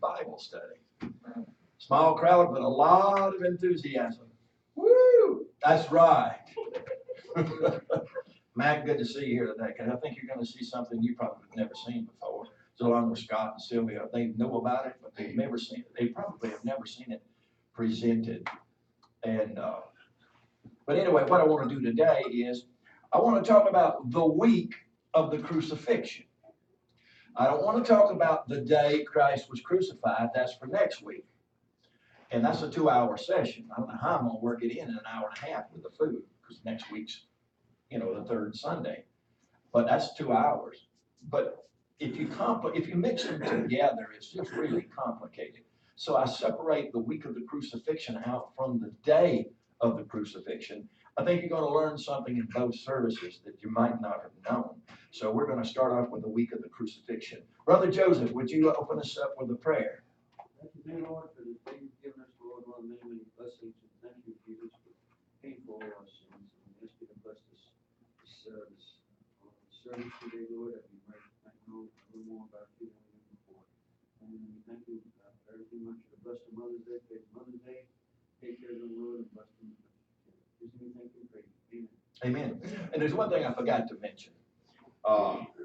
Bible study. Small crowd, but a lot of enthusiasm. Woo! That's right. Mac, good to see you here today, because I think you're going to see something you probably have never seen before. So along with Scott and Sylvia, they know about it, but they've never seen it. They probably have never seen it presented. And but anyway, what I want to do today is I want to talk about the week of the crucifixion. I don't want to talk about the day Christ was crucified. That's for next week. And that's a 2-hour session. I don't know how I'm going to work it in an hour and a half with the food, because next week's, the third Sunday. But that's 2 hours. But if you mix them together, it's just really complicated. So I separate the week of the crucifixion out from the day of the crucifixion. I think you're going to learn something in both services that you might not have known. So we're going to start off with the week of the crucifixion. Brother Joseph, would you open us up with a prayer? Thank you, dear Lord, for this day you've given us, Lord, Lord, many, many blessings, and thank you, Jesus, for paying for all our sins. And we ask you to bless this service today, Lord, that we might know a little more about you than we knew before. And we thank you for everything much. To bless the Mother's Day, take Mother's Day, take care of them, Lord, and bless them. Just we thank you and praise you. Amen. Amen. And there's one thing I forgot to mention.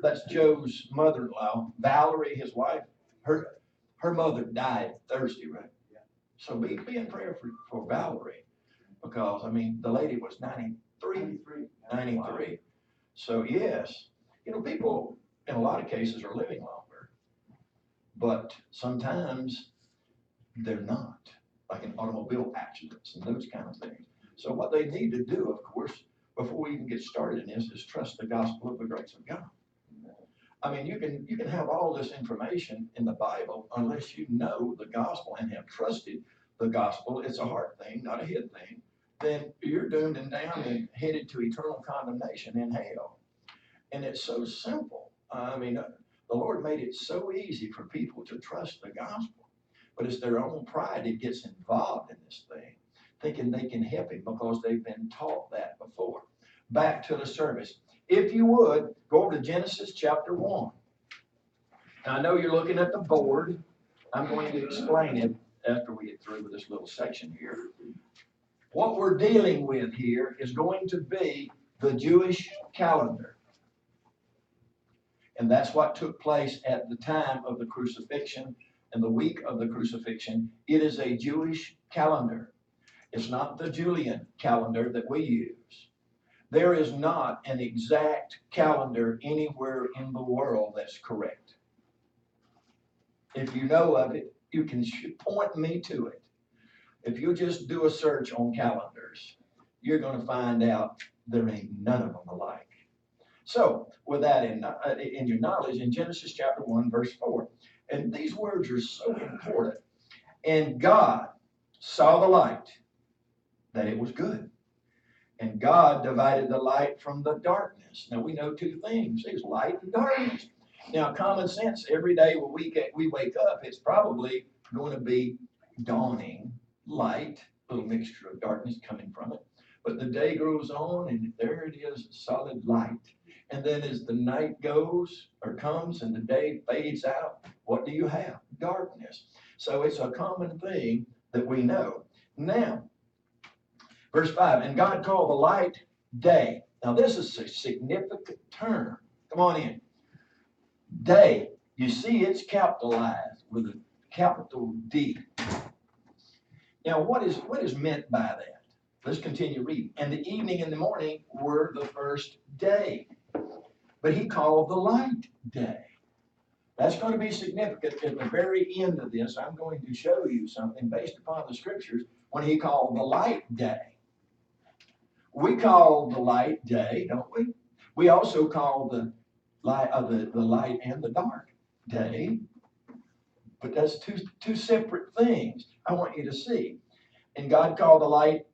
That's Joe's mother-in-law, Valerie, his wife. Her mother died Thursday, right? Yeah. So be in prayer for Valerie, because, the lady was 93. 93. So, yes, people in a lot of cases are living longer, but sometimes they're not, like in automobile accidents and those kind of things. So what they need to do, of course, before we even get started in this, is trust the gospel of the grace of God. You can have all this information in the Bible unless you know the gospel and have trusted the gospel. It's a heart thing, not a head thing. Then you're doomed and damned and headed to eternal condemnation in hell. And it's so simple. The Lord made it so easy for people to trust the gospel. But it's their own pride that gets involved in this thing, thinking they can help him because they've been taught that before. Back to the service. If you would, go over to Genesis chapter 1. Now, I know you're looking at the board. I'm going to explain it after we get through with this little section here. What we're dealing with here is going to be the Jewish calendar. And that's what took place at the time of the crucifixion and the week of the crucifixion. It is a Jewish calendar. It's not the Julian calendar that we use. There is not an exact calendar anywhere in the world that's correct. If you know of it, you can point me to it. If you just do a search on calendars, you're going to find out there ain't none of them alike. So, with that in your knowledge, in Genesis chapter 1, verse 4, and these words are so important. And God saw the light, that it was good. And God divided the light from the darkness. Now we know two things. There's light and darkness. Now common sense, every day when we wake up, it's probably going to be dawning light, a little mixture of darkness coming from it. But the day grows on and there it is, solid light. And then as the night goes or comes and the day fades out, what do you have? Darkness. So it's a common thing that we know. Now, verse 5, and God called the light day. Now this is a significant term. Come on in. Day. You see it's capitalized with a capital D. Now what is meant by that? Let's continue reading. And the evening and the morning were the first day. But he called the light day. That's going to be significant. At the very end of this, I'm going to show you something based upon the scriptures when he called the light day. We call the light day, don't we? We also call the light and the dark day. But that's two separate things I want you to see. And God called the light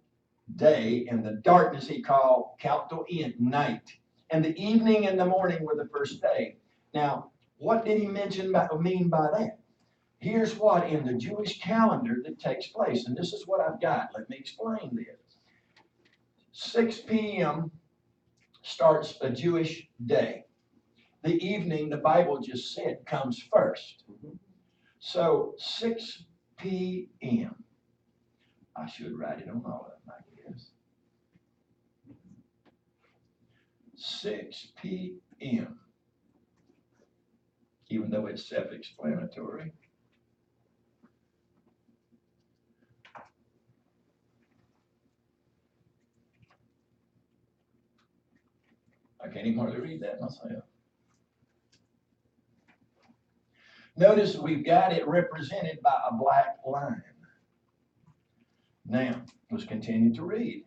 day, and the darkness he called, capital N, night. And the evening and the morning were the first day. Now, what did he mean by that? Here's what in the Jewish calendar that takes place. And this is what I've got. Let me explain this. 6 p.m. starts a Jewish day. The evening, the Bible just said, comes first. So 6 p.m. I should write it on all of them, I guess. 6 p.m. Even though it's self-explanatory. I can't even hardly read that myself. Notice we've got it represented by a black line. Now, let's continue to read.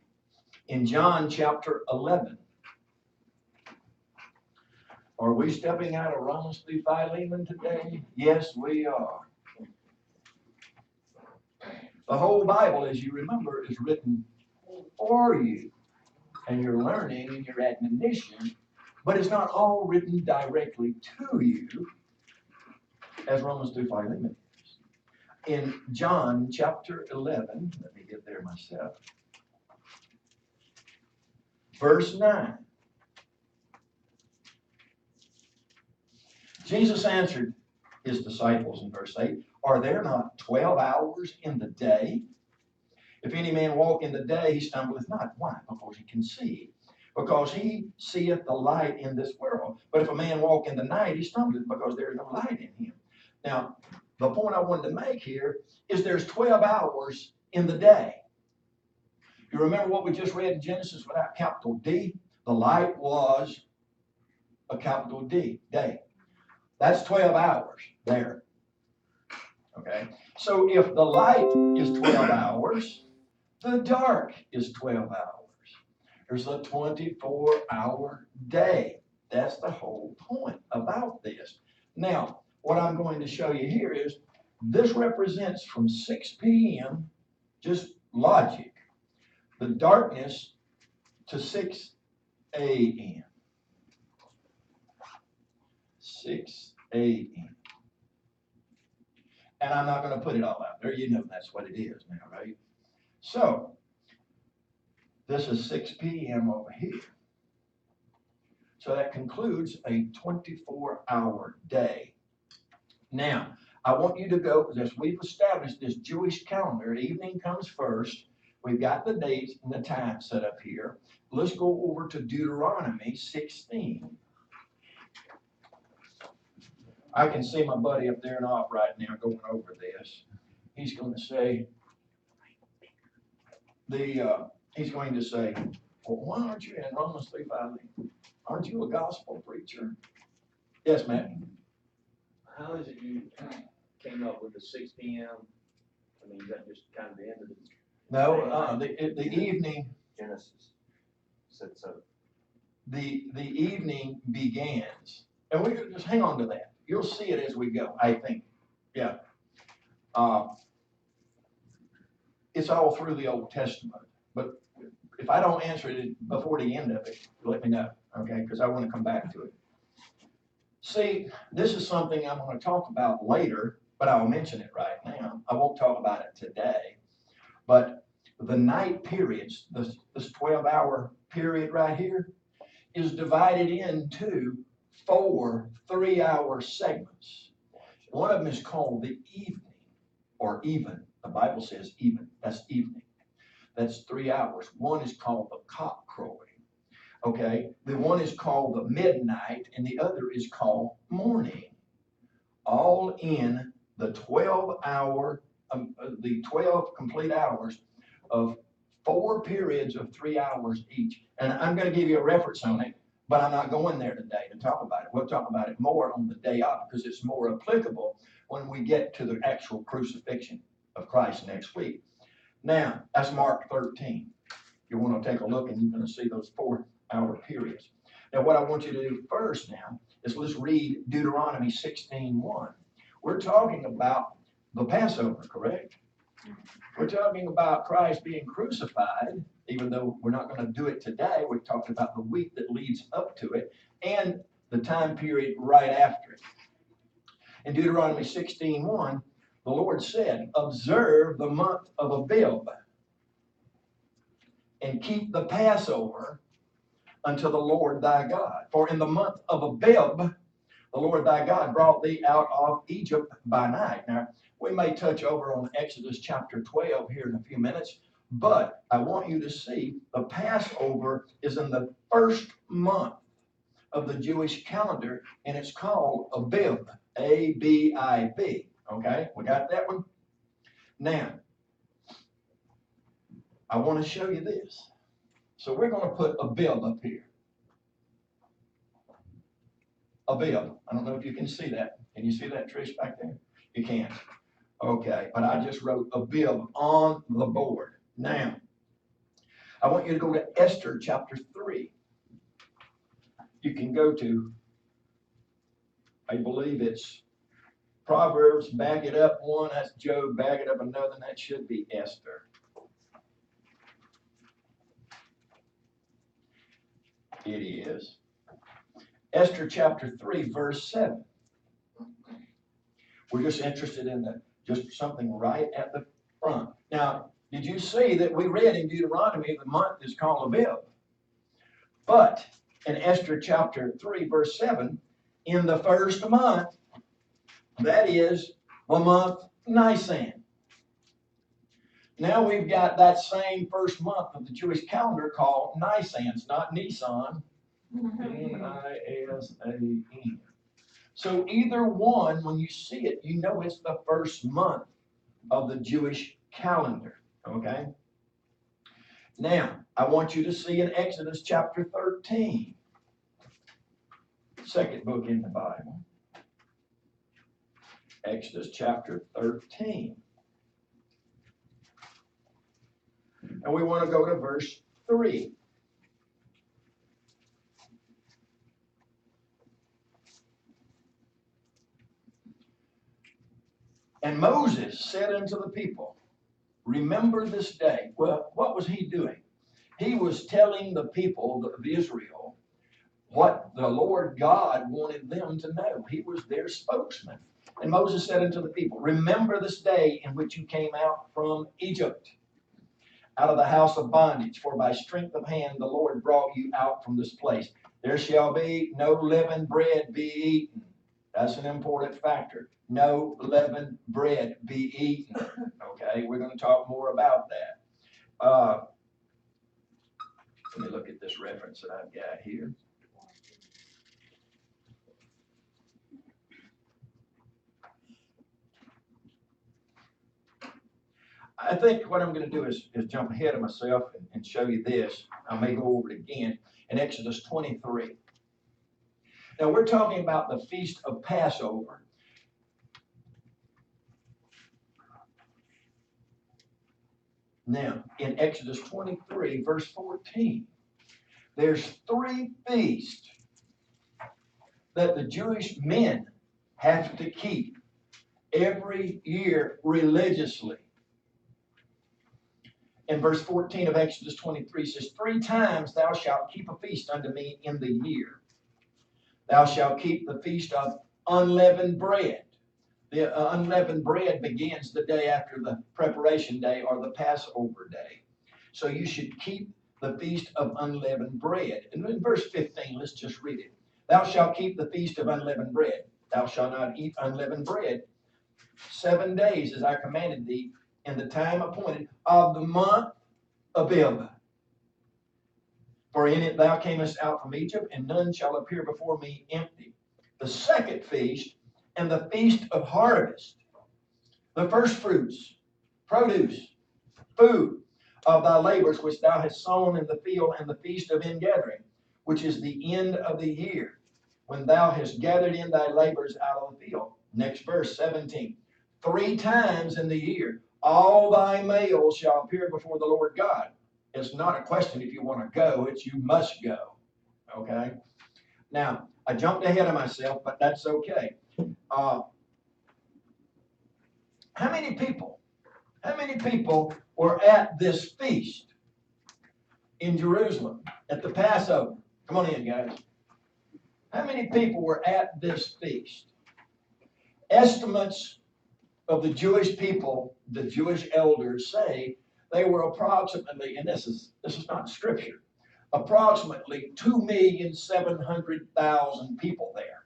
In John chapter 11, are we stepping out of Romans through Philemon today? Yes, we are. The whole Bible, as you remember, is written for you and your learning and your admonition, but it's not all written directly to you as Romans through Philemon is. In John chapter 11, let me get there myself, verse 9. Jesus answered his disciples in verse 8, are there not 12 hours in the day? If any man walk in the day, he stumbleth not. Why? Because he can see. Because he seeth the light in this world. But if a man walk in the night, he stumbleth because there is no light in him. Now, the point I wanted to make here is there's 12 hours in the day. You remember what we just read in Genesis without capital D? The light was a capital D, day. That's 12 hours there. Okay? So if the light is 12 hours, the dark is 12 hours. There's a 24-hour day. That's the whole point about this. Now, what I'm going to show you here is this represents from 6 p.m., just logic, the darkness to 6 a.m. 6 a.m. And I'm not going to put it all out there. You know that's what it is now, right? So, this is 6 p.m. over here. So that concludes a 24-hour day. Now, I want you to go, as we've established this Jewish calendar, evening comes first. We've got the dates and the time set up here. Let's go over to Deuteronomy 16. I can see my buddy up there in off right now going over this. He's going to say, well, why aren't you in Romans 3:5? Aren't you a gospel preacher? Yes, Matt. How is it you came up with the 6 p.m.? I mean, is that just kind of the end of it? No, the evening. Genesis said so. The evening begins, and we just hang on to that. You'll see it as we go, I think. Yeah. It's all through the Old Testament, but if I don't answer it before the end of it, let me know, okay? Because I want to come back to it. See, this is something I'm going to talk about later, but I'll mention it right now. I won't talk about it today. But the night periods, this 12-hour period right here, is divided into 4 3-hour segments. One of them is called the evening, or even. The Bible says even. That's evening. That's 3 hours. One is called the cock crowing. Okay, the one is called the midnight, and the other is called morning. All in the 12-hour, the 12 complete hours of 4 periods of 3 hours each. And I'm going to give you a reference on it, but I'm not going there today to talk about it. We'll talk about it more on the day of because it's more applicable when we get to the actual crucifixion of Christ next week. Now, that's Mark 13. You want to take a look and you're going to see those 4-hour periods. Now, what I want you to do first now is let's read Deuteronomy 16:1. We're talking about the Passover, correct? We're talking about Christ being crucified, even though we're not going to do it today. We're talking about the week that leads up to it and the time period right after it. In Deuteronomy 16:1, the Lord said, observe the month of Abib and keep the Passover unto the Lord thy God. For in the month of Abib the Lord thy God brought thee out of Egypt by night. Now, we may touch over on Exodus chapter 12 here in a few minutes, but I want you to see the Passover is in the first month of the Jewish calendar, and it's called Abib, A-B-I-B. Okay, we got that one? Now, I want to show you this. So we're going to put Abib up here. Abib. I don't know if you can see that. Can you see that, Trish, back there? You can't. Okay, but I just wrote Abib on the board. Now, I want you to go to Esther chapter 3. You can go to, I believe it's Proverbs, back it up one, that's Job, back it up another, and that should be Esther. It is. Esther chapter 3, verse 7. We're just interested in just something right at the front. Now, did you see that we read in Deuteronomy the month is called Abib? But in Esther chapter 3, verse 7, in the first month, that is the month Nisan. Now we've got that same first month of the Jewish calendar called Nisan. It's not Nisan. Nisan. So either one, when you see it, you know it's the first month of the Jewish calendar. Okay? Now, I want you to see in Exodus chapter 13, second book in the Bible. Exodus chapter 13. And we want to go to verse 3. And Moses said unto the people, remember this day. Well, what was he doing? He was telling the people of Israel what the Lord God wanted them to know. He was their spokesman. And Moses said unto the people, remember this day in which you came out from Egypt, out of the house of bondage, for by strength of hand the Lord brought you out from this place. There shall be no leavened bread be eaten. That's an important factor. No leavened bread be eaten. Okay, we're going to talk more about that. Let me look at this reference that I've got here. I think what I'm going to do is jump ahead of myself and show you this. I may go over it again in Exodus 23. Now we're talking about the Feast of Passover. Now, in Exodus 23, verse 14, there's 3 feasts that the Jewish men have to keep every year religiously. In verse 14 of Exodus 23 says, 3 times thou shalt keep a feast unto me in the year. Thou shalt keep the feast of unleavened bread. The unleavened bread begins the day after the preparation day or the Passover day. So you should keep the feast of unleavened bread. And in verse 15, let's just read it. Thou shalt keep the feast of unleavened bread. Thou shalt not eat unleavened bread 7 days as I commanded thee in the time appointed of the month Abib. For in it thou camest out from Egypt, and none shall appear before me empty. The second feast, and the feast of harvest, the first fruits, produce, food of thy labors which thou hast sown in the field, and the feast of ingathering, which is the end of the year, when thou hast gathered in thy labors out of the field. Next verse, 17. 3 times in the year, all thy males shall appear before the Lord God. It's not a question if you want to go, it's you must go. Okay? Now, I jumped ahead of myself, but that's okay. How many people were at this feast in Jerusalem at the Passover? Come on in, guys. How many people were at this feast? Estimates of the Jewish people, the Jewish elders say they were approximately, and this is not scripture, approximately 2,700,000 people there.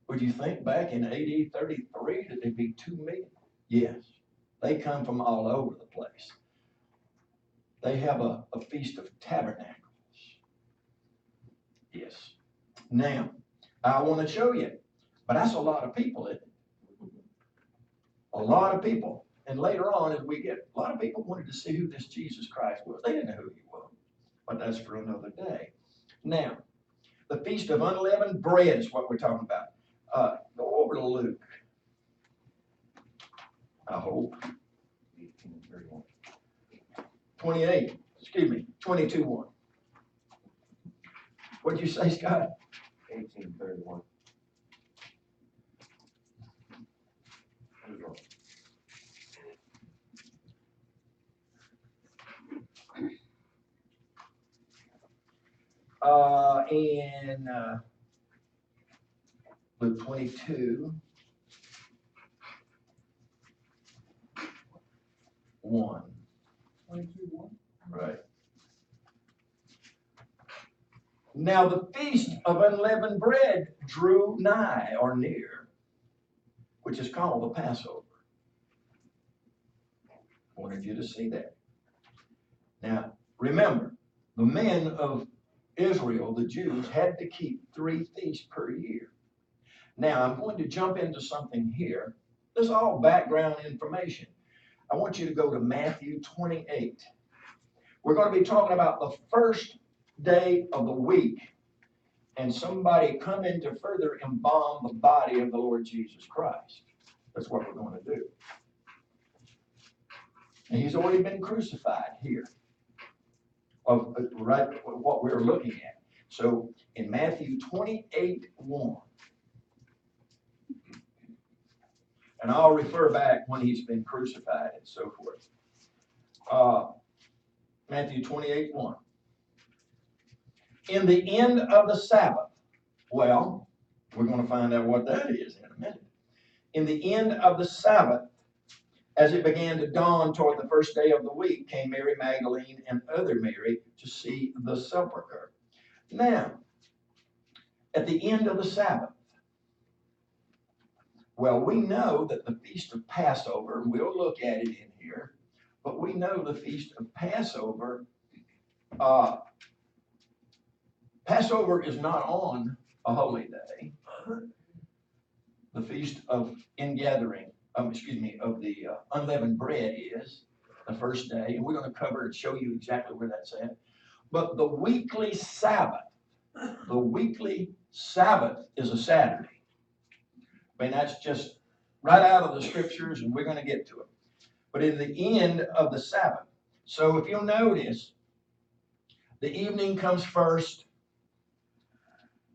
Would you think back in AD 33 that there'd be 2 million? Yes. They come from all over the place. They have a Feast of Tabernacles. Yes. Now, I want to show you, but that's a lot of people, isn't it? A lot of people. And later on, as we get, a lot of people wanted to see who this Jesus Christ was. They didn't know who he was, but that's for another day. Now, the Feast of Unleavened Bread is what we're talking about. Go over to Luke. I hope. 28, excuse me, 22:1. What'd you say, Scott? 1831. In Luke 22, 1. 22:1. Right. Now the feast of unleavened bread drew nigh or near, which is called the Passover. I wanted you to see that. Now, remember, the men of Israel, the Jews, had to keep 3 feasts per year. Now, I'm going to jump into something here. This is all background information. I want you to go to Matthew 28. We're going to be talking about the first day of the week and somebody coming to further embalm the body of the Lord Jesus Christ. That's what we're going to do. And he's already been crucified here. Of right what we're looking at. So in Matthew 28:1, and I'll refer back when he's been crucified and so forth. Matthew 28:1. In the end of the Sabbath, well, we're going to find out what that is in a minute. In the end of the Sabbath, as it began to dawn toward the first day of the week, came Mary Magdalene and other Mary to see the sepulchre. Now, at the end of the Sabbath, well, we know that the Feast of Passover, and we'll look at it in here, but we know the Feast of Passover, Passover is not on a holy day. The Feast of Ingathering, of the unleavened bread is the first day, and we're going to cover and show you exactly where that's at. But the weekly Sabbath is a Saturday. I mean, that's just right out of the scriptures, and we're going to get to it. But in the end of the Sabbath. So if you'll notice, the evening comes first,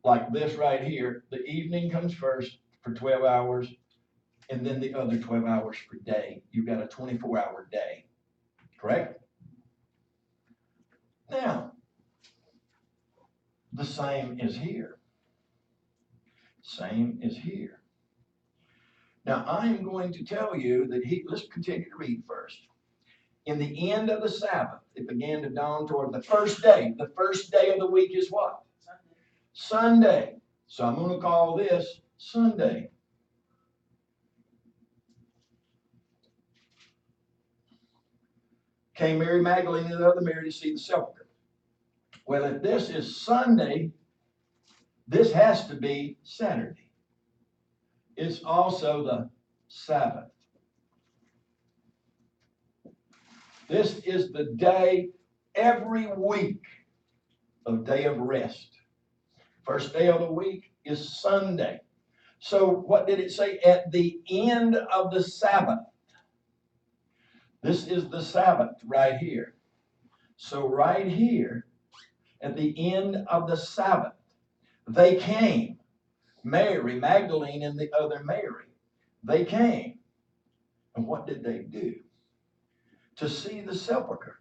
like this right here. The evening comes first for 12 hours, and then the other 12 hours per day. You've got a 24-hour day, correct? Now, the same is here. Same is here. Now, I'm going to tell you that let's continue to read first. In the end of the Sabbath, it began to dawn toward the first day. The first day of the week is what? Sunday. So I'm going to call this Sunday. Came Mary Magdalene and the other Mary to see the sepulchre. Well, if this is Sunday, this has to be Saturday. It's also the Sabbath. This is the day every week of day of rest. First day of the week is Sunday. So what did it say? At the end of the Sabbath. This is the Sabbath right here. So right here, at the end of the Sabbath, they came. Mary Magdalene and the other Mary. They came. And what did they do? To see the sepulchre.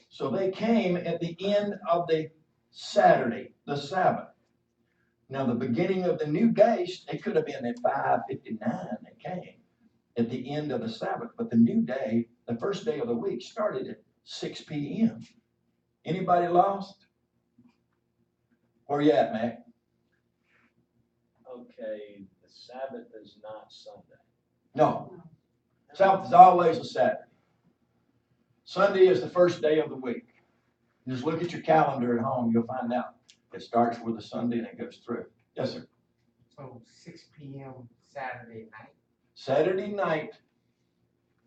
So they came at the end of the Saturday, the Sabbath. Now the beginning of the new day, it could have been at 5:59 they came at the end of the Sabbath. But the new day, the first day of the week, started at 6 p.m. Anybody lost? Where you at, Mac? Okay. okay, the Sabbath is not Sunday. No, Sabbath is always a Saturday. Sunday is the first day of the week. Just look at your calendar at home, you'll find out. It starts with a Sunday and it goes through. Yes, sir. So 6 p.m. Saturday night. Saturday night,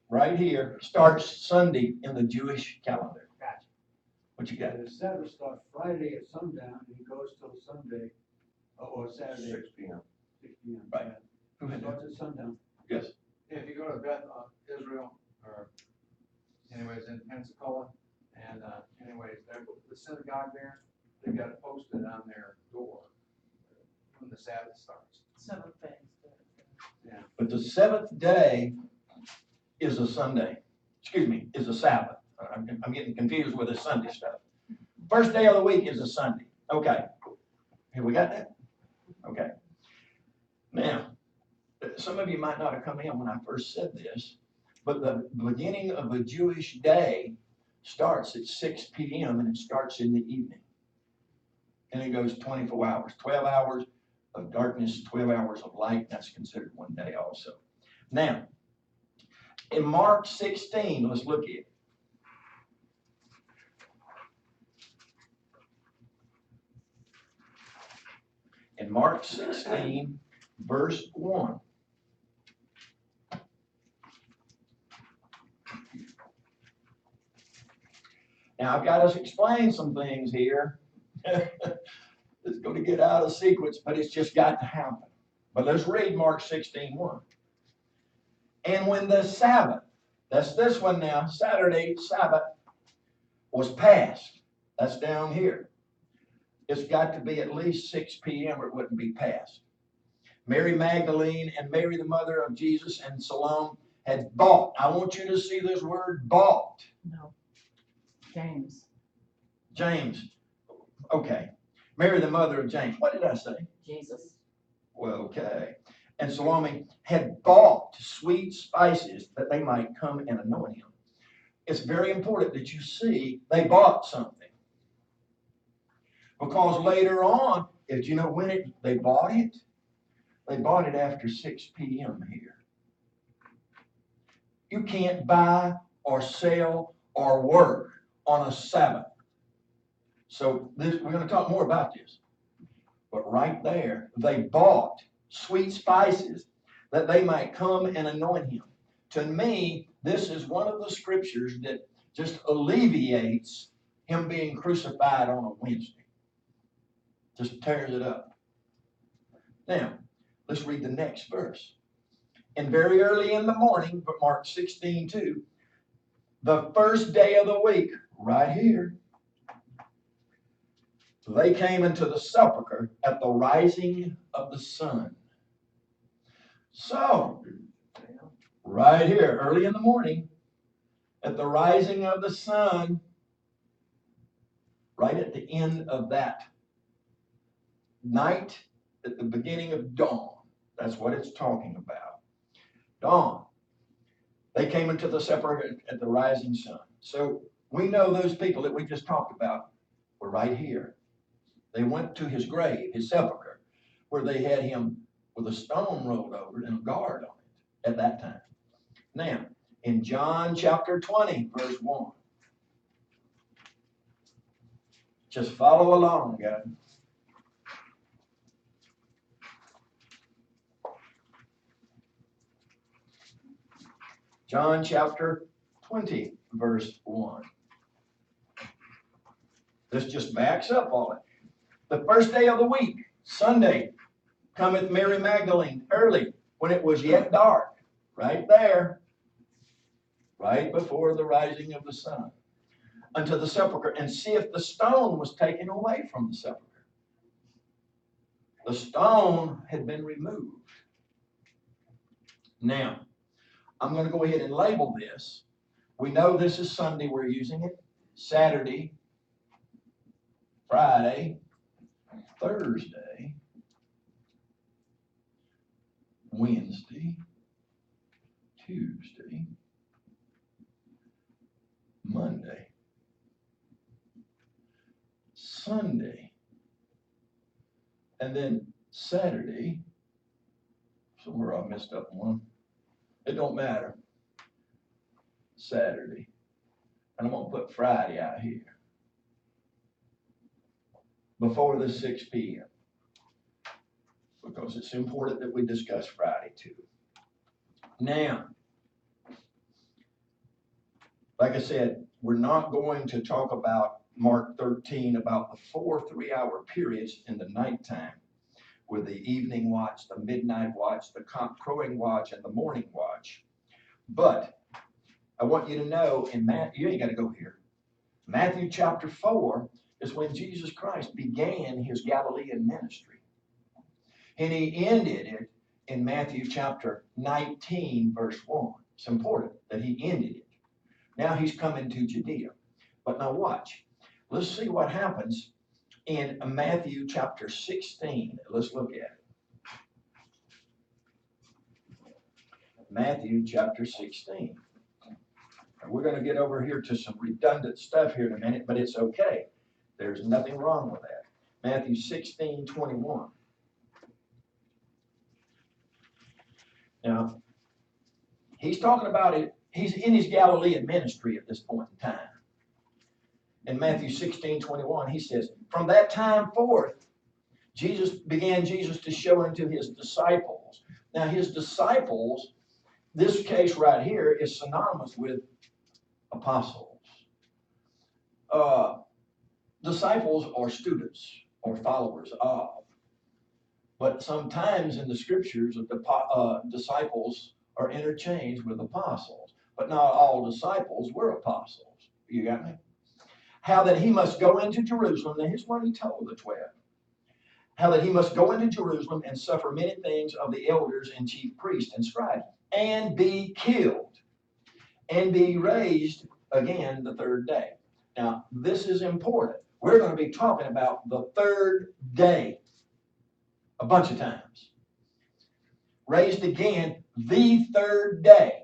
right here, starts Sunday in the Jewish calendar. Gotcha. What you got? And the Sabbath starts Friday at sundown and it goes till Sunday, or Saturday. 6 p.m. 6 p.m. Right. Go ahead. Starts at sundown. Yes. If you go to Beth, Israel, or anyways, in Pensacola, and, anyways, there, the synagogue there, they've got it posted on their door when the Sabbath starts. Seventh day. But the seventh day is a Sunday. Excuse me, is a Sabbath. I'm getting confused with the Sunday stuff. First day of the week is a Sunday. Okay. Here, we got that? Okay. Now, some of you might not have come in when I first said this, but the beginning of a Jewish day starts at 6 p.m. and it starts in the evening. And it goes 24 hours, 12 hours of darkness, 12 hours of light. That's considered one day also. Now, in Mark 16, let's look at it. In Mark 16, verse 1. Now, I've got to explain some things here. It's going to get out of sequence, but it's just got to happen. But let's read Mark 16:1. And when the Sabbath, that's this one now, Saturday, Sabbath, was passed, that's down here. It's got to be at least 6 p.m. or it wouldn't be passed. Mary Magdalene and Mary, the mother of Jesus, and Salome had bought. I want you to see this word bought. No. James. James. Okay. Mary, the mother of James. What did I say? Jesus. Well, okay. And Salome had bought sweet spices that they might come and anoint him. It's very important that you see they bought something. Because later on, if you know when they bought it? They bought it after 6 p.m. here. You can't buy or sell or work on a Sabbath. So we're going to talk more about this. But right there, they bought sweet spices that they might come and anoint him. To me, this is one of the scriptures that just alleviates him being crucified on a Wednesday. Just tears it up. Now, let's read the next verse. And very early in the morning, but Mark 16:2, the first day of the week, right here, they came into the sepulchre at the rising of the sun. So, right here, early in the morning, at the rising of the sun, right at the end of that night, at the beginning of dawn. That's what it's talking about. Dawn. They came into the sepulchre at the rising sun. So we know those people that we just talked about were right here. They went to his grave, his sepulchre, where they had him with a stone rolled over and a guard on it at that time. Now, in John chapter 20, verse 1. Just follow along, guys. John chapter 20, verse 1. This just backs up all it. The first day of the week, Sunday, cometh Mary Magdalene early, when it was yet dark, right there, right before the rising of the sun, unto the sepulchre, and seeth the stone was taken away from the sepulchre. The stone had been removed. Now, I'm going to go ahead and label this. We know this is Sunday, we're using it. Saturday, Friday, Thursday, Wednesday, Tuesday, Monday, Sunday, and then Saturday, Somewhere I messed up one. It don't matter. Saturday. And I'm gonna put Friday out here. Before the 6 p.m. Because it's important that we discuss Friday too. Now, like I said, we're not going to talk about Mark 13, about the 4 3-hour periods in the nighttime with the evening watch, the midnight watch, the cock crowing watch, and the morning watch. But I want you to know in Matthew, you ain't got to go here. Matthew chapter 4 is when Jesus Christ began his Galilean ministry. And he ended it in Matthew chapter 19, verse 1. It's important that he ended it. Now he's coming to Judea. But now watch. Let's see what happens in Matthew chapter 16. Let's look at it. Matthew chapter 16. And we're going to get over here to some redundant stuff here in a minute, but it's okay. There's nothing wrong with that. Matthew 16, 21. Now, he's talking about it. He's in his Galilean ministry at this point in time. In Matthew 16, 21, he says, from that time forth, Jesus to show unto his disciples. Now, his disciples, this case right here is synonymous with apostles. Disciples are students or followers of. But sometimes in the scriptures, disciples are interchanged with apostles. But not all disciples were apostles. You got me? How that he must go into Jerusalem. Now here's what he told the 12. How that he must go into Jerusalem and suffer many things of the elders and chief priests and scribes, and be killed, and be raised again the third day. Now, this is important. We're going to be talking about the third day a bunch of times. Raised again the third day.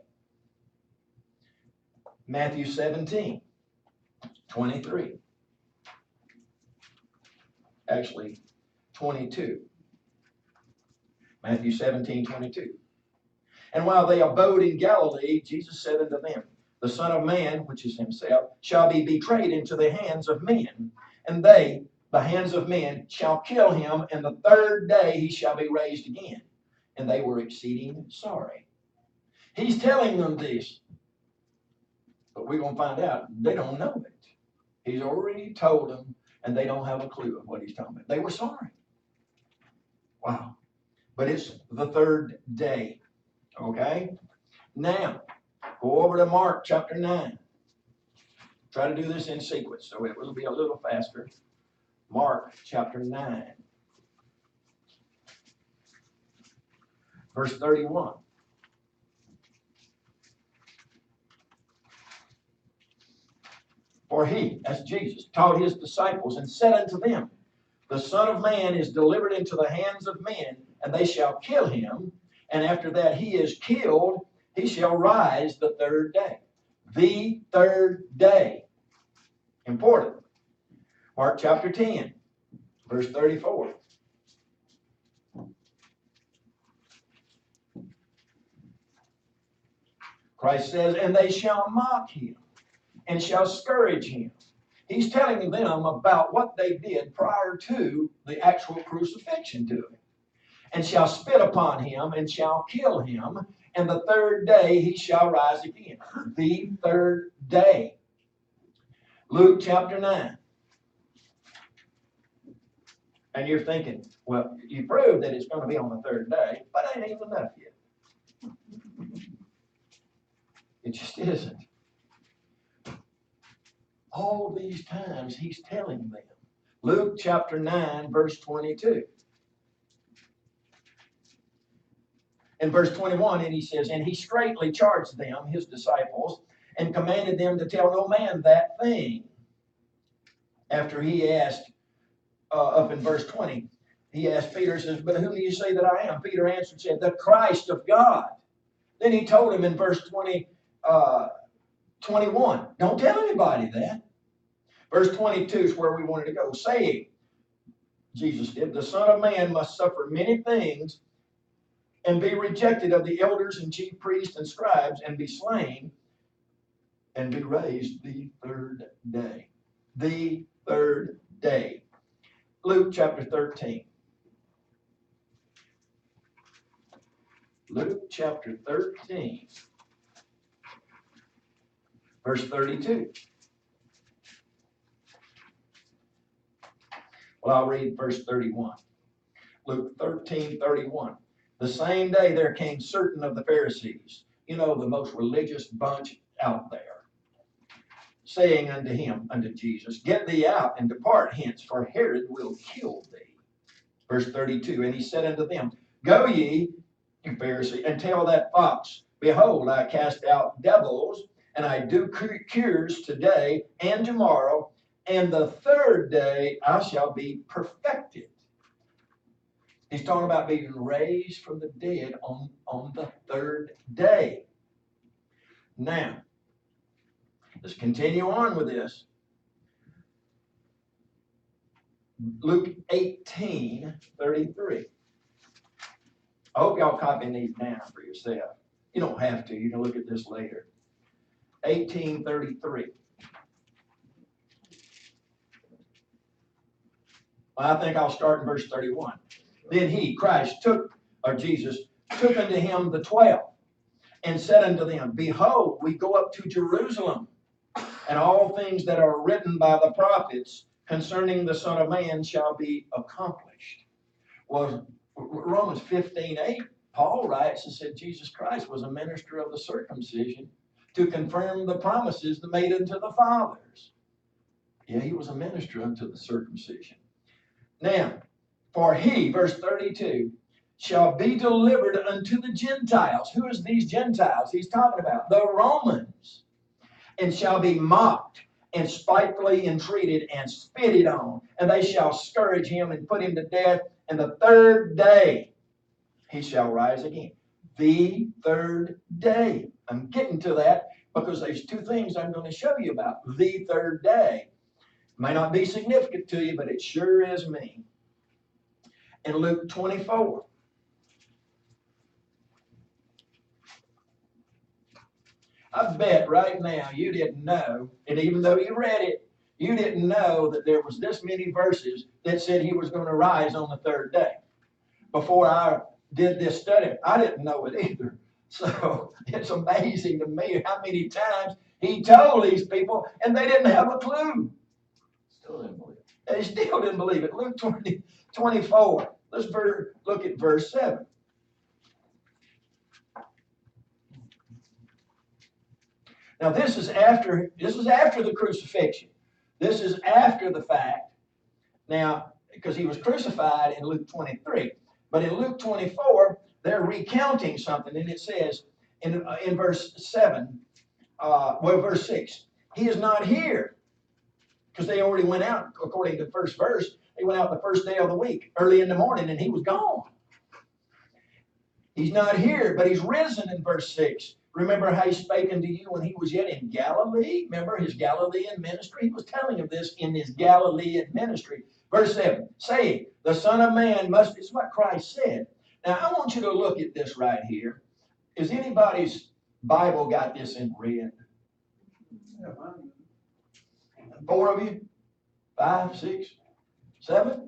Matthew 17, 23. Actually, 22. Matthew 17, 22. And while they abode in Galilee, Jesus said unto them, the Son of Man, which is himself, shall be betrayed into the hands of men, and they, the hands of men, shall kill him, and the third day he shall be raised again. And they were exceeding sorry. He's telling them this, but we're going to find out they don't know it. He's already told them, and they don't have a clue of what he's talking about. They were sorry. Wow. But it's the third day. Okay? Now, go over to Mark chapter 9. Try to do this in sequence, so it will be a little faster. Mark chapter 9. Verse 31. For he, that's Jesus, taught his disciples and said unto them, the Son of Man is delivered into the hands of men, and they shall kill him. And after that he is killed, he shall rise the third day. The third day. Important. Mark chapter 10, verse 34. Christ says, and they shall mock him and shall scourge him. He's telling them about what they did prior to the actual crucifixion to him. And shall spit upon him and shall kill him, and the third day he shall rise again. The third day. Luke chapter 9. And you're thinking, well, you proved that it's going to be on the third day, but it ain't even enough yet. It just isn't. All these times he's telling them. Luke chapter 9, verse 22. In verse 21, and he says, and he straitly charged them, his disciples, and commanded them to tell no man that thing. After he asked, up in verse 20, he asked Peter, says, but whom do you say that I am? Peter answered and said, the Christ of God. Then he told him in verse 21, don't tell anybody that. Verse 22 is where we wanted to go, saying, Jesus did, the Son of Man must suffer many things and be rejected of the elders and chief priests and scribes, and be slain, and be raised the third day. The third day. Luke chapter 13. Luke chapter 13, verse 32. Well, I'll read verse 31. Luke 13:31. The same day there came certain of the Pharisees, the most religious bunch out there, saying unto Jesus, Get thee out and depart hence, for Herod will kill thee. Verse 32. And he said unto them, Go ye, you Pharisee, and tell that fox, Behold, I cast out devils, and I do cures today and tomorrow, and the third day I shall be perfected. He's talking about being raised from the dead on the third day. Now, let's continue on with this. Luke 18:33. I hope y'all copying these down for yourself. You don't have to. You can look at this later. 18:33. Well, I think I'll start in verse 31. Then he, Christ, Jesus, took unto him the 12, and said unto them, Behold, we go up to Jerusalem, and all things that are written by the prophets concerning the Son of Man shall be accomplished. Well, Romans 15:8, Paul writes and said Jesus Christ was a minister of the circumcision to confirm the promises made unto the fathers. Yeah, he was a minister unto the circumcision. Now, for he, verse 32, shall be delivered unto the Gentiles. Who is these Gentiles he's talking about? The Romans. And shall be mocked and spitefully entreated and spitted on. And they shall scourge him and put him to death. And the third day he shall rise again. The third day. I'm getting to that because there's two things I'm going to show you about the third day. May not be significant to you, but it sure is me. In Luke 24. I bet right now you didn't know, and even though you read it, you didn't know that there was this many verses that said he was going to rise on the third day. Before I did this study, I didn't know it either. So it's amazing to me how many times he told these people and they didn't have a clue. Still didn't believe it. They still didn't believe it. Luke 24. Let's look at verse 7. Now this is after the crucifixion. This is after the fact. Now, because he was crucified in Luke 23. But in Luke 24, they're recounting something, and it says in verse 7, verse 6, he is not here. Because they already went out, according to the first verse, they went out the first day of the week, early in the morning, and he was gone. He's not here, but he's risen in verse 6. Remember how he spake unto you when he was yet in Galilee? Remember his Galilean ministry? He was telling of this in his Galilean ministry. Verse 7, saying, the Son of Man must, it's what Christ said. Now, I want you to look at this right here. Is anybody's Bible got this in red? Yeah, mine. 4 of you? 5, 6, 7?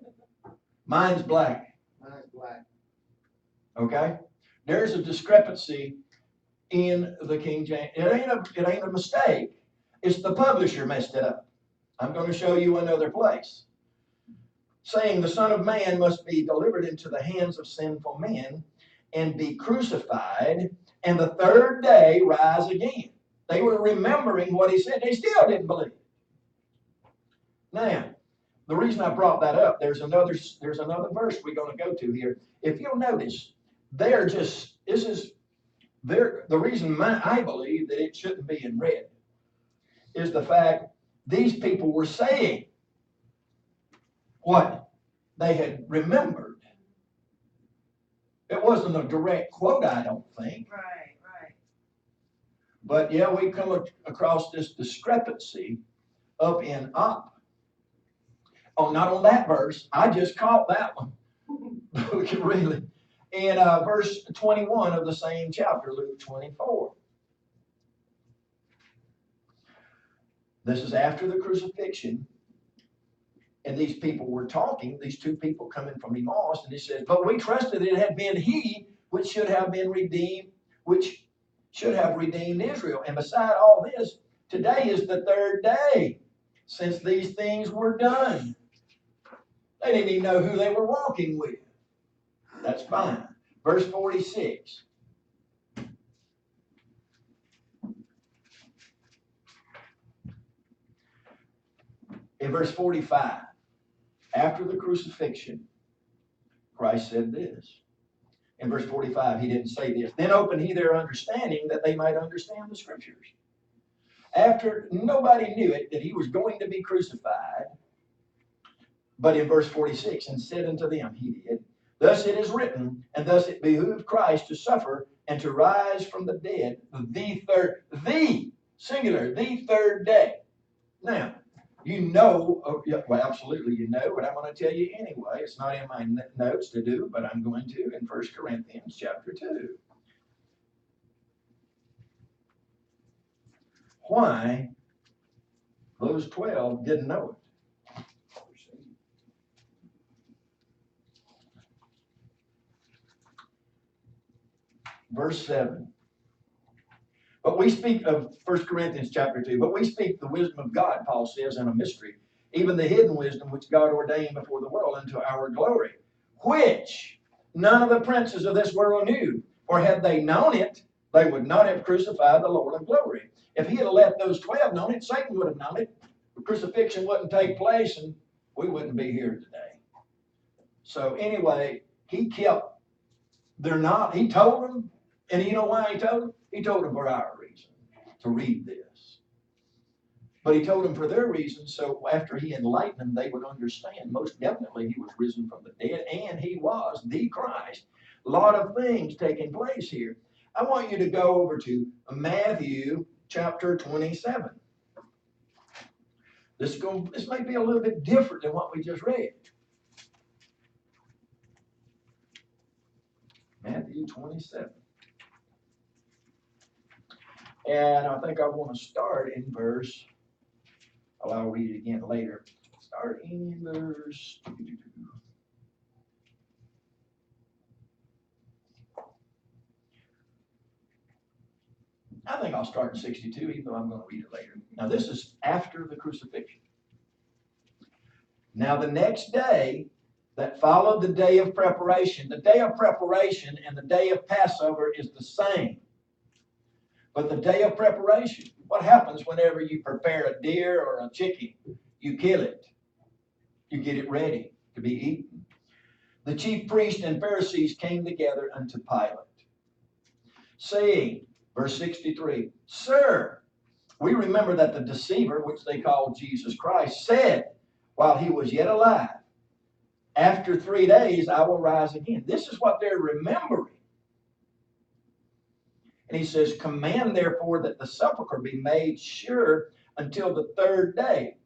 Mine's black. Mine's black. Okay? There's a discrepancy in the King James. It ain't a mistake. It's the publisher messed it up. I'm going to show you another place. Saying the Son of Man must be delivered into the hands of sinful men and be crucified, and the third day rise again. They were remembering what he said. They still didn't believe it. Now, the reason I brought that up, there's another verse we're going to go to here. If you'll notice, the reason I believe that it shouldn't be in red is the fact these people were saying what they had remembered. It wasn't a direct quote, I don't think. Right, right. But yeah, we come across this discrepancy up in up. Oh, not on that verse. I just caught that one. Really. in verse 21 of the same chapter, Luke 24. This is after the crucifixion. And these people were talking, these two people coming from Emmaus, and he says, but we trusted it had been he which should have been redeemed, which should have redeemed Israel. And beside all this, today is the third day since these things were done. They didn't even know who they were walking with. That's fine. Verse 46. In verse 45, after the crucifixion, Christ said this. In verse 45, he didn't say this. Then opened he their understanding that they might understand the scriptures. After nobody knew it, that he was going to be crucified. But in verse 46, and said unto them, he did, thus it is written, and thus it behooved Christ to suffer and to rise from the dead the third day. Now, you know, well, absolutely you know, but I'm going to tell you anyway. It's not in my notes to do, but I'm going to in 1 Corinthians chapter 2. Why those 12 didn't know it. Verse 7. But we speak of 1 Corinthians chapter 2, but we speak the wisdom of God, Paul says, in a mystery, even the hidden wisdom which God ordained before the world unto our glory, which none of the princes of this world knew. For had they known it, they would not have crucified the Lord of glory. If he had let those 12 known it, Satan would have known it. The crucifixion wouldn't take place and we wouldn't be here today. So anyway, he told them, and you know why he told them? He told them for our reason, to read this. But he told them for their reason, so after he enlightened them, they would understand. Most definitely he was risen from the dead, and he was the Christ. A lot of things taking place here. I want you to go over to Matthew chapter 27. This may be a little bit different than what we just read. Matthew 27. And I think I want to start in verse, I'll read it again later. Start in verse. I think I'll start in 62, even though I'm going to read it later. Now, this is after the crucifixion. Now, the next day that followed the day of preparation and the day of Passover is the same. But the day of preparation, what happens whenever you prepare a deer or a chicken? You kill it. You get it ready to be eaten. The chief priests and Pharisees came together unto Pilate, saying, verse 63, Sir, we remember that the deceiver, which they called Jesus Christ, said while he was yet alive, after 3 days I will rise again. This is what they're remembering. And he says, command therefore that the sepulchre be made sure until the third day.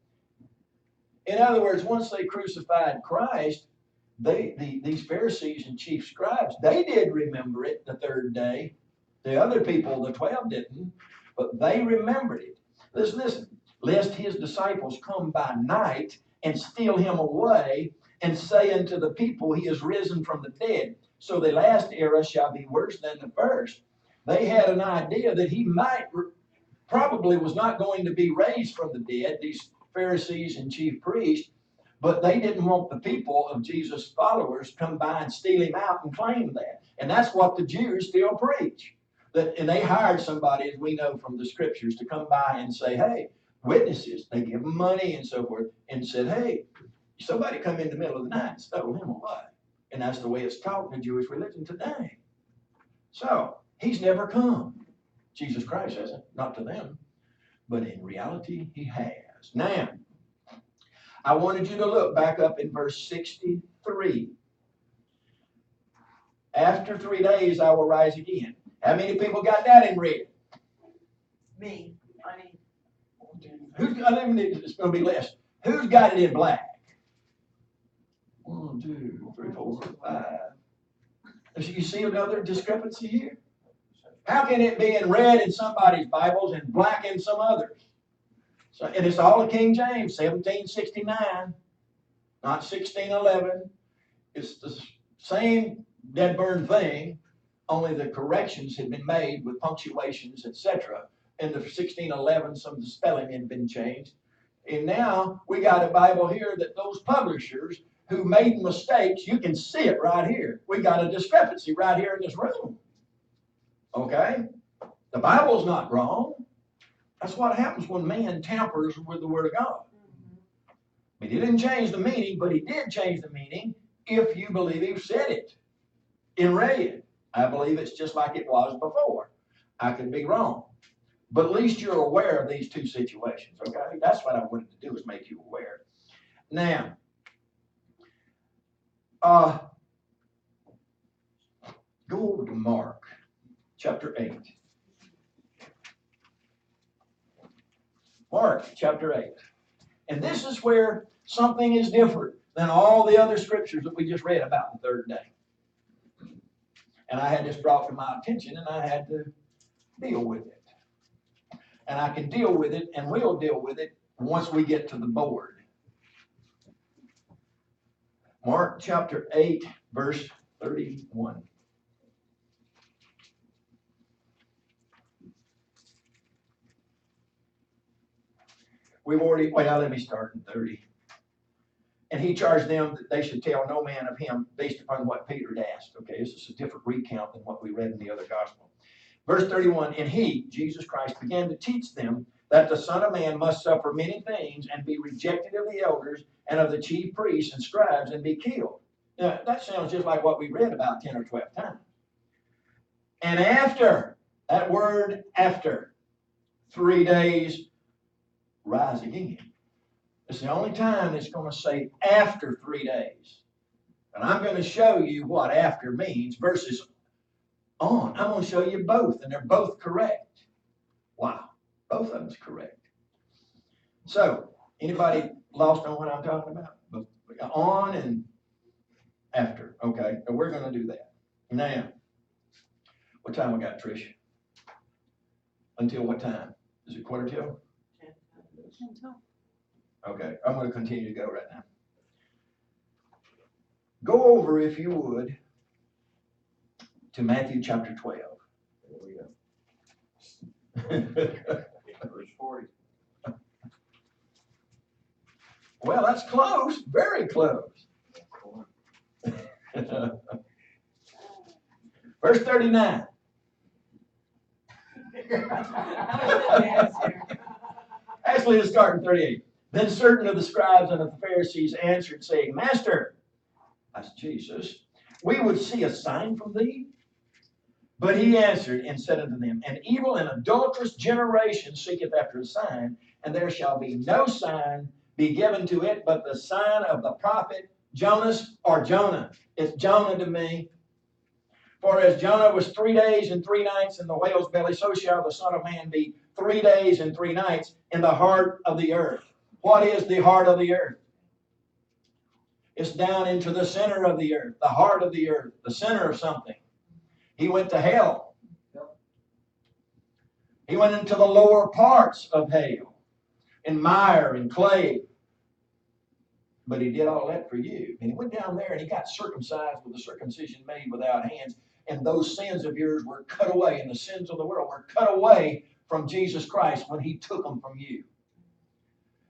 In other words, once they crucified Christ, these Pharisees and chief scribes, they did remember it the third day. The other people, the 12, didn't, but they remembered it. Listen, lest his disciples come by night and steal him away and say unto the people, he is risen from the dead. So the last era shall be worse than the first. They had an idea that he probably was not going to be raised from the dead, these Pharisees and chief priests, but they didn't want the people of Jesus' followers come by and steal him out and claim that. And that's what the Jews still preach. And they hired somebody, as we know from the scriptures, to come by and say, hey, witnesses, they give them money and so forth, and said, hey, somebody come in the middle of the night and stole him away. And that's the way it's taught in the Jewish religion today. So, he's never come. Jesus Christ hasn't, not to them. But in reality, he has. Now, I wanted you to look back up in verse 63. After 3 days, I will rise again. How many people got that in red? Me, I mean, It's going to be less. Who's got it in black? 1, 2, 3, 4, 5. You see another discrepancy here? How can it be in red in somebody's Bibles and black in some others? So, and it's all a King James, 1769, not 1611. It's the same dead burn thing, only the corrections had been made with punctuations, etc. In the 1611, some of the spelling had been changed. And now we got a Bible here that those publishers who made mistakes, you can see it right here. We got a discrepancy right here in this room. Okay? The Bible's not wrong. That's what happens when man tampers with the Word of God. He didn't change the meaning, but he did change the meaning if you believe he said it in red. I believe it's just like it was before. I could be wrong. But at least you're aware of these two situations, okay? That's what I wanted to do, is make you aware. Now, go over to Mark chapter 8. Mark chapter 8. And this is where something is different than all the other scriptures that we just read about the third day. And I had this brought to my attention, and I had to deal with it. And I can deal with it, and we'll deal with it once we get to the board. Mark chapter 8, verse 31. We've already, well, let me start in 30. And he charged them that they should tell no man of him based upon what Peter had asked. Okay, this is a different recount than what we read in the other gospel. Verse 31, and he, Jesus Christ, began to teach them that the Son of Man must suffer many things and be rejected of the elders and of the chief priests and scribes and be killed. Now, that sounds just like what we read about 10 or 12 times. And after, that word after, 3 days, rise again. It's the only time it's going to say after 3 days. And I'm going to show you what after means versus on. I'm going to show you both, and they're both correct. Wow, both of them's correct. So, anybody lost on what I'm talking about? On and after. Okay, and we're going to do that. Now, what time we got, Trish? Until what time? Is it quarter till? Okay, I'm going to continue to go right now. Go over, if you would, to Matthew chapter 12. There we go. Verse 40. Well, that's close, very close. Verse 39. Actually, let's start in 38. Then certain of the scribes and of the Pharisees answered, saying, Master, that's Jesus, we would see a sign from thee. But he answered and said unto them, an evil and adulterous generation seeketh after a sign, and there shall be no sign be given to it but the sign of the prophet Jonas or Jonah. It's Jonah to me. For as Jonah was 3 days and 3 nights in the whale's belly, so shall the Son of Man be 3 days and 3 nights in the heart of the earth. What is the heart of the earth? It's down into the center of the earth, the heart of the earth, the center of something. He went to hell. He went into the lower parts of hell, in mire and clay. But he did all that for you. And he went down there and he got circumcised with a circumcision made without hands. And those sins of yours were cut away, and the sins of the world were cut away from Jesus Christ when he took them from you.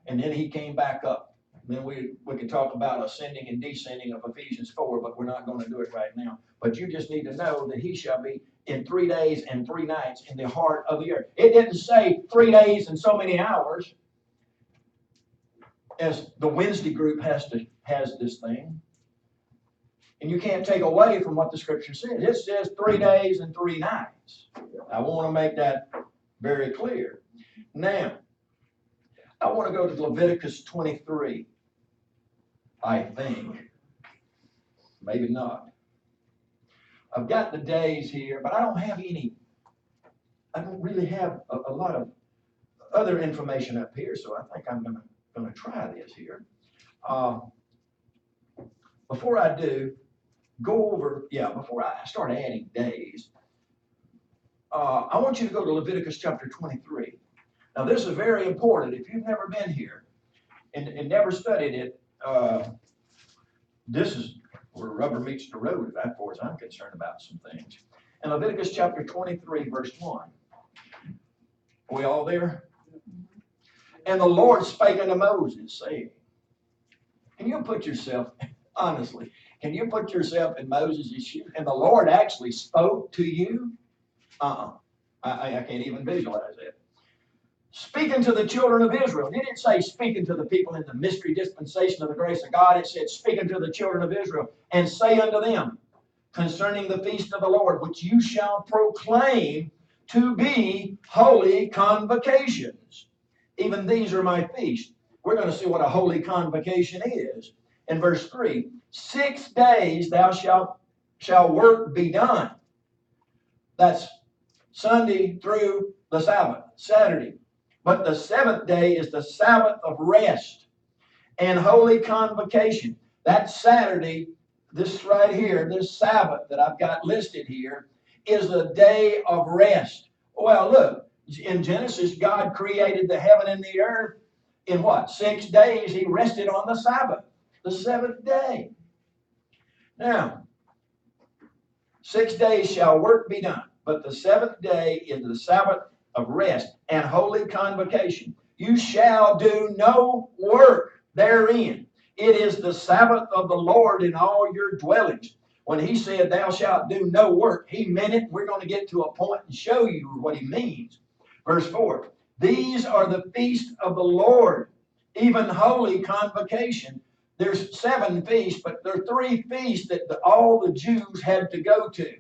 And then he came back up. And then we can talk about ascending and descending of Ephesians 4, but we're not going to do it right now. But you just need to know that he shall be in 3 days and 3 nights in the heart of the earth. It didn't say 3 days and so many hours, as the Wednesday group has this thing. And you can't take away from what the scripture says. It says 3 days and 3 nights. I want to make that very clear. Now, I want to go to Leviticus 23. I think. Maybe not. I've got the days here, but I don't have any. I don't really have a lot of other information up here, so I think I'm going to try this here. Before I do, go over, before I start adding days, I want you to go to Leviticus chapter 23. Now, this is very important. If you've never been here and never studied it, this is where rubber meets the road, as far as I'm concerned about some things. In Leviticus chapter 23, verse 1. Are we all there? And the Lord spake unto Moses, saying, can you put yourself, honestly, can you put yourself in Moses' shoes? And the Lord actually spoke to you? I can't even visualize that. Speaking to the children of Israel. It didn't say speaking to the people in the mystery dispensation of the grace of God. It said speaking to the children of Israel. And say unto them, concerning the feast of the Lord, which you shall proclaim to be holy convocations. Even these are my feasts. We're going to see what a holy convocation is. In verse 3, 6 days thou shall work be done. That's Sunday through the Sabbath, Saturday. But the seventh day is the Sabbath of rest and holy convocation. That Saturday, this right here, this Sabbath that I've got listed here, is a day of rest. Well, look, in Genesis, God created the heaven and the earth in what? 6 days. He rested on the Sabbath, the seventh day. Now, 6 days shall work be done, but the seventh day is the Sabbath of rest and holy convocation. You shall do no work therein. It is the Sabbath of the Lord in all your dwellings. When he said, thou shalt do no work, he meant it. We're going to get to a point and show you what he means. Verse 4, these are the feasts of the Lord, even holy convocation. There's 7 feasts, but there are 3 feasts that all the Jews had to go to.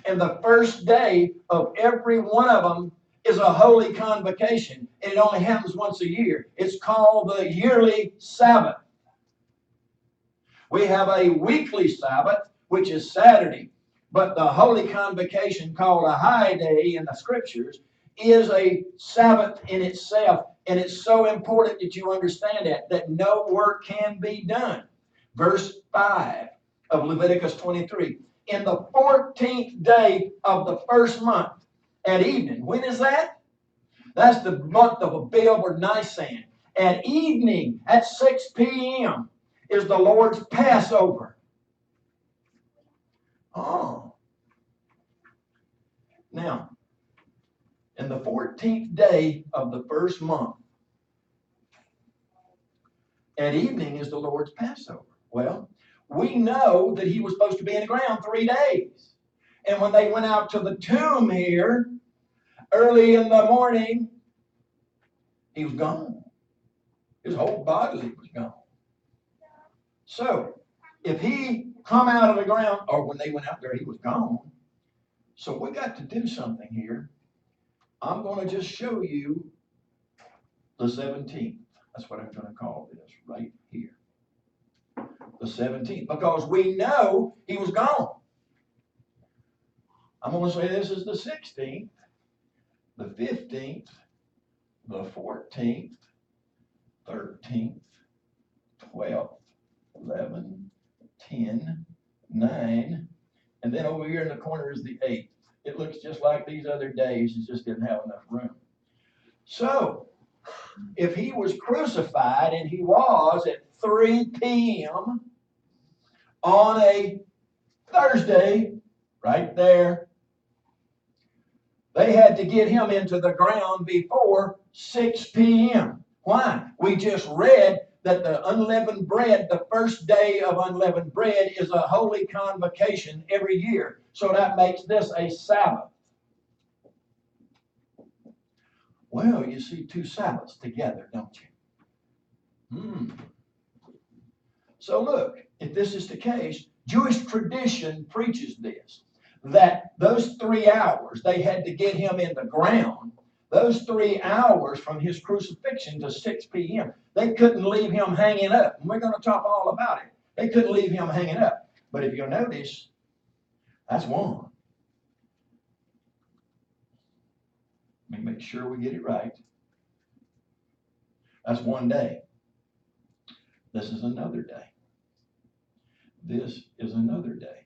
And the first day of every one of them is a holy convocation. And it only happens once a year. It's called the yearly Sabbath. We have a weekly Sabbath, which is Saturday. But the holy convocation, called a high day in the scriptures, is a Sabbath in itself. And it's so important that you understand that no work can be done. Verse 5 of Leviticus 23. In the 14th day of the first month at evening. When is that? That's the month of Abib or Nisan. At evening, at 6 p.m., is the Lord's Passover. Oh. Now, in the 14th day of the first month, at evening is the Lord's Passover. Well, we know that he was supposed to be in the ground 3 days. And when they went out to the tomb here, early in the morning, he was gone. His whole body was gone. So, if he come out of the ground, or when they went out there, he was gone. So we got to do something here. I'm going to just show you the 17th. That's what I'm going to call this right here. The 17th. Because we know he was gone. I'm going to say this is the 16th, the 15th, the 14th, 13th, 12th, 11, 10, 9, and then over here in the corner is the 8th. It looks just like these other days. It just didn't have enough room. So, if he was crucified, and he was at 3 p.m. on a Thursday, right there, they had to get him into the ground before 6 p.m. Why? We just read that the unleavened bread, the first day of unleavened bread, is a holy convocation every year. So that makes this a Sabbath. Well, you see 2 Sabbaths together, don't you? So look, if this is the case, Jewish tradition preaches this, that those 3 hours, they had to get him in the ground. Those 3 hours from his crucifixion to 6 p.m., they couldn't leave him hanging up. And we're going to talk all about it. They couldn't leave him hanging up. But if you'll notice, that's one. Let me make sure we get it right. That's one day. This is another day. This is another day.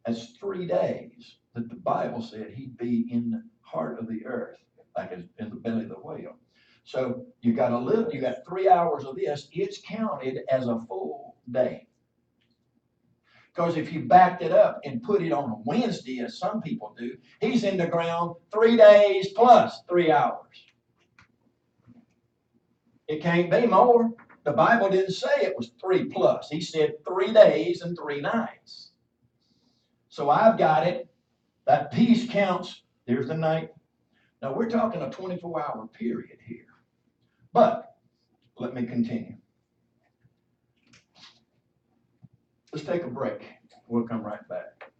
That's 3 days that the Bible said he'd be in the heart of the earth, like in the belly of the whale. So you got 3 hours of this, it's counted as a full day. Because if you backed it up and put it on a Wednesday, as some people do, he's in the ground 3 days plus 3 hours. It can't be more. The Bible didn't say it was 3 plus. He said 3 days and 3 nights. So I've got it. That piece counts. There's the night. Now we're talking a 24-hour period here. But let me continue. Let's take a break. We'll come right back.